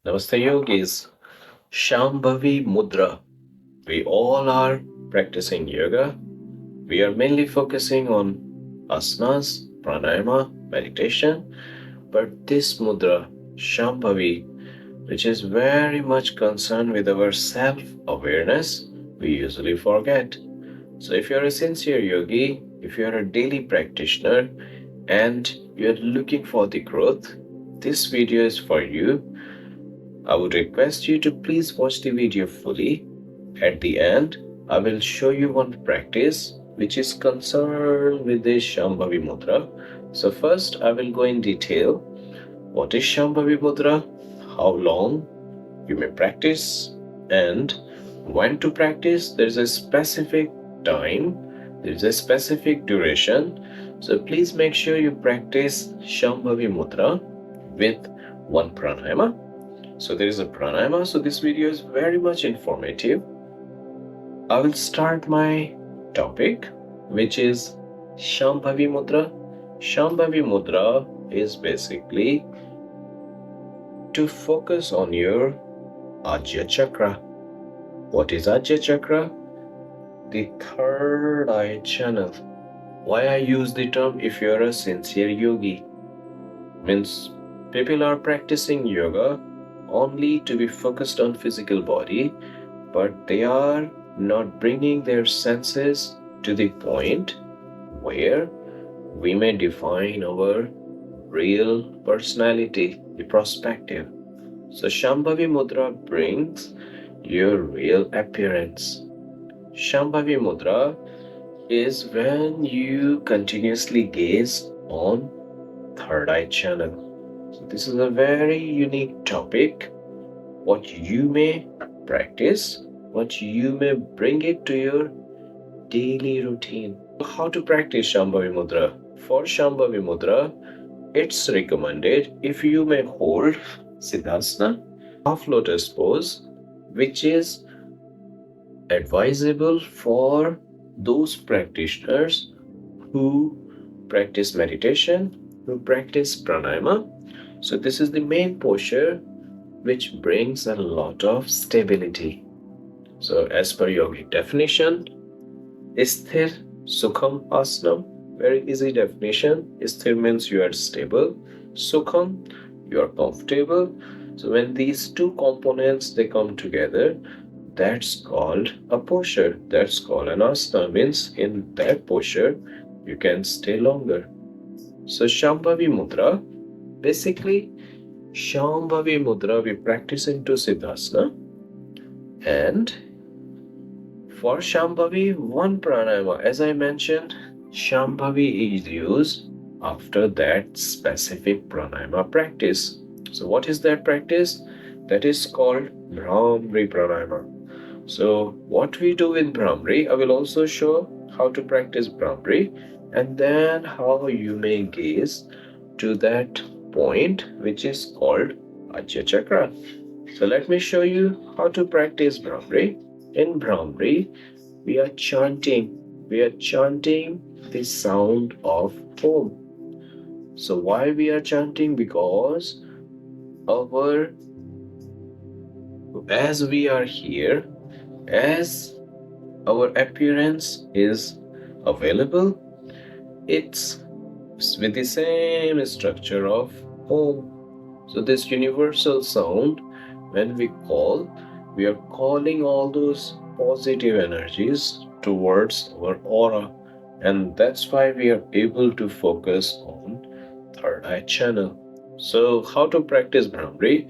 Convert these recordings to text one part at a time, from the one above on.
Namaste Yogis. Shambhavi Mudra. We all are practicing yoga. We are mainly focusing on asanas, pranayama, meditation. But this mudra, Shambhavi, which is very much concerned with our self awareness, we usually forget. So, if you're a sincere yogi, if you're a daily practitioner, and you're looking for the growth, this video is for you. I would request you to please watch the video fully. At the end, I will show you one practice which is concerned with the Shambhavi Mudra. So first, I will go in detail. What is Shambhavi Mudra? How long you may practice and when to practice. There is a specific time, there is a specific duration. So please make sure you practice Shambhavi Mudra with one pranayama. So there is a pranayama. So this video is very much informative. I will start my topic, which is Shambhavi Mudra. Shambhavi Mudra is basically to focus on your Ajna chakra. What is Ajna chakra? The third eye channel. Why I use the term if you are a sincere yogi? Means people are practicing yoga only to be focused on physical body, but they are not bringing their senses to the point where we may define our real personality, the perspective. So Shambhavi Mudra brings your real appearance. Shambhavi Mudra is when you continuously gaze on third eye channel. So this is a very unique topic. What you may practice, what you may bring it to your daily routine. How to practice Shambhavi Mudra? For Shambhavi Mudra, it's recommended if you may hold Siddhasana, half lotus pose, which is advisable for those practitioners who practice meditation, who practice pranayama. So this is the main posture which brings a lot of stability. So as per yogic definition, Sthir Sukham Asanam, very easy definition. Sthir means you are stable, Sukham, you are comfortable. So when these two components they come together, that's called a posture. That's called an asana. Means in that posture you can stay longer. So Shambhavi Mudra, basically Shambhavi Mudra we practice into Siddhasana, and for Shambhavi, one pranayama, as I mentioned, Shambhavi is used after that specific pranayama practice. So, what is that practice? That is called Brahmari pranayama. So, what we do in Brahmari, I will also show how to practice Brahmari and then how you may gaze to that point which is called Ajna chakra. So, let me show you how to practice Brahmari. In Brahmari, we are chanting the sound of Om. So why we are chanting? Because as we are here, as our appearance is available, it's with the same structure of Om. So this universal sound, when we are calling all those positive energies towards our aura, and that's why we are able to focus on third eye channel. So how to practice Brahmari?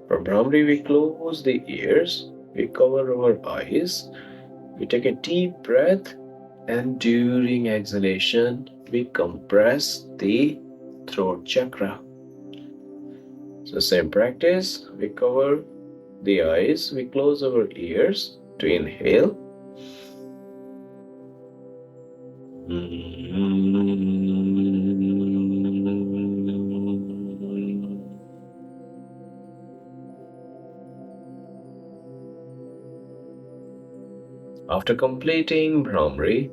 For Brahmari, we close the ears, we cover our eyes, we take a deep breath, and during exhalation we compress the throat chakra. So same practice, we cover the eyes, we close our ears to inhale. After completing Brahmari,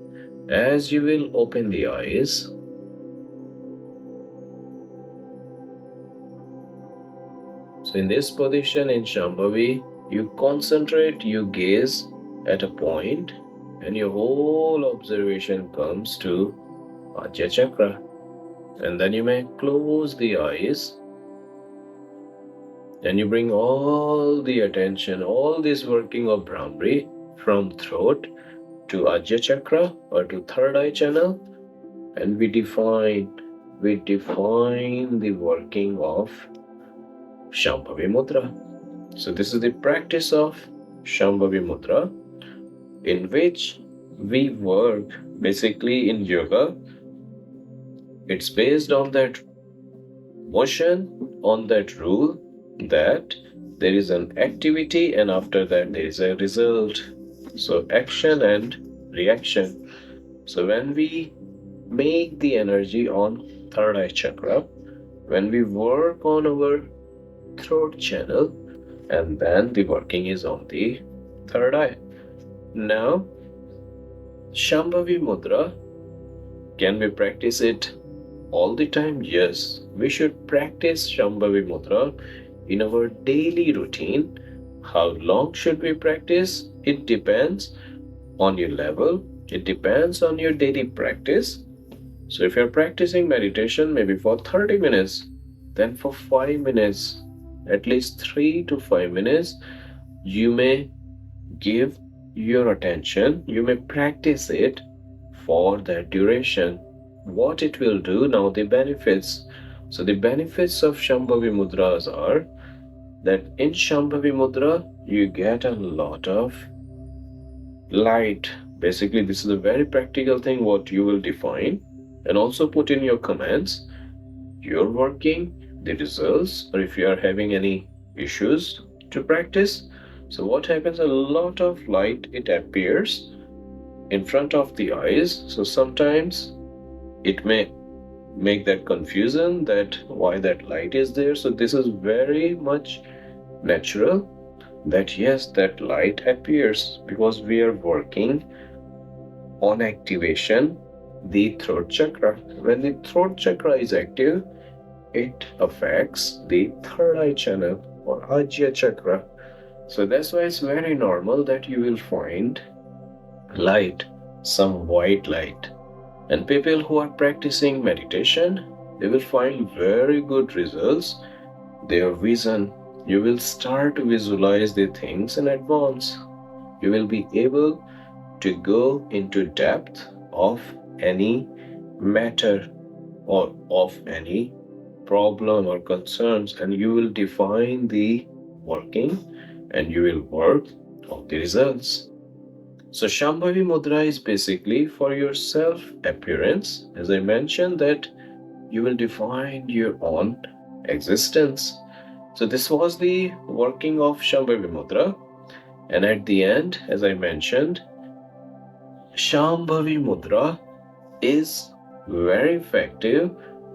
as you will open the eyes, so So in this position in Shambhavi, you concentrate, you gaze at a point, and your whole observation comes to Ajna chakra. And then you may close the eyes and you bring all the attention, all this working of Brahmari from throat to Ajna chakra or to third eye channel, and we define the working of Shambhavi Mudra. So this is the practice of Shambhavi Mudra, in which we work basically in yoga. It's based on that motion, on that rule that there is an activity and after that there is a result. So action and reaction. So when we make the energy on third eye chakra, when we work on our throat channel, and then the working is on the third eye. Now, Shambhavi Mudra, can we practice it all the time? Yes, we should practice Shambhavi Mudra in our daily routine. How long should we practice? It depends on your level. It depends on your daily practice. So if you're practicing meditation maybe for 30 minutes, then for 5 minutes, at least 3 to 5 minutes, you may give your attention, you may practice it for that duration. What it will do now, the benefits. So the benefits of Shambhavi Mudras are that in Shambhavi Mudra, you get a lot of light. Basically, this is a very practical thing what you will define and also put in your comments. You're working, the results, or if you are having any issues to practice. So what happens, a lot of light, it appears in front of the eyes. So sometimes it may make that confusion that why that light is there. So this is very much natural that yes, that light appears because we are working on activation the throat chakra. When the throat chakra is active, it affects the third eye channel or Ajna chakra. So that's why it's very normal that you will find light, some white light. And people who are practicing meditation, they will find very good results. Their vision, you will start to visualize the things in advance. You will be able to go into depth of any matter or of any problem or concerns, and you will define the working and you will work on the results. So Shambhavi Mudra is basically for your self appearance. As I mentioned, that you will define your own existence. So this was the working of Shambhavi Mudra. And at the end, as I mentioned, Shambhavi Mudra is very effective.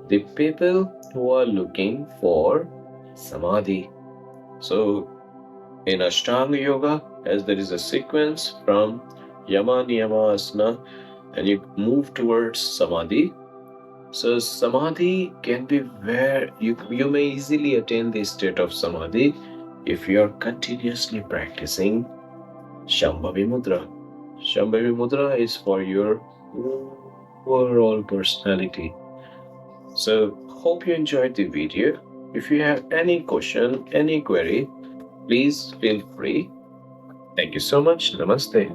The people who are looking for Samadhi. So in Ashtanga Yoga, as there is a sequence from Yama, Niyama, Asana, and you move towards Samadhi. So Samadhi can be where you may easily attain the state of Samadhi if you are continuously practicing Shambhavi Mudra. Shambhavi Mudra is for your overall personality. So hope you enjoyed the video. If you have any question, any query, please feel free. Thank you so much. Namaste.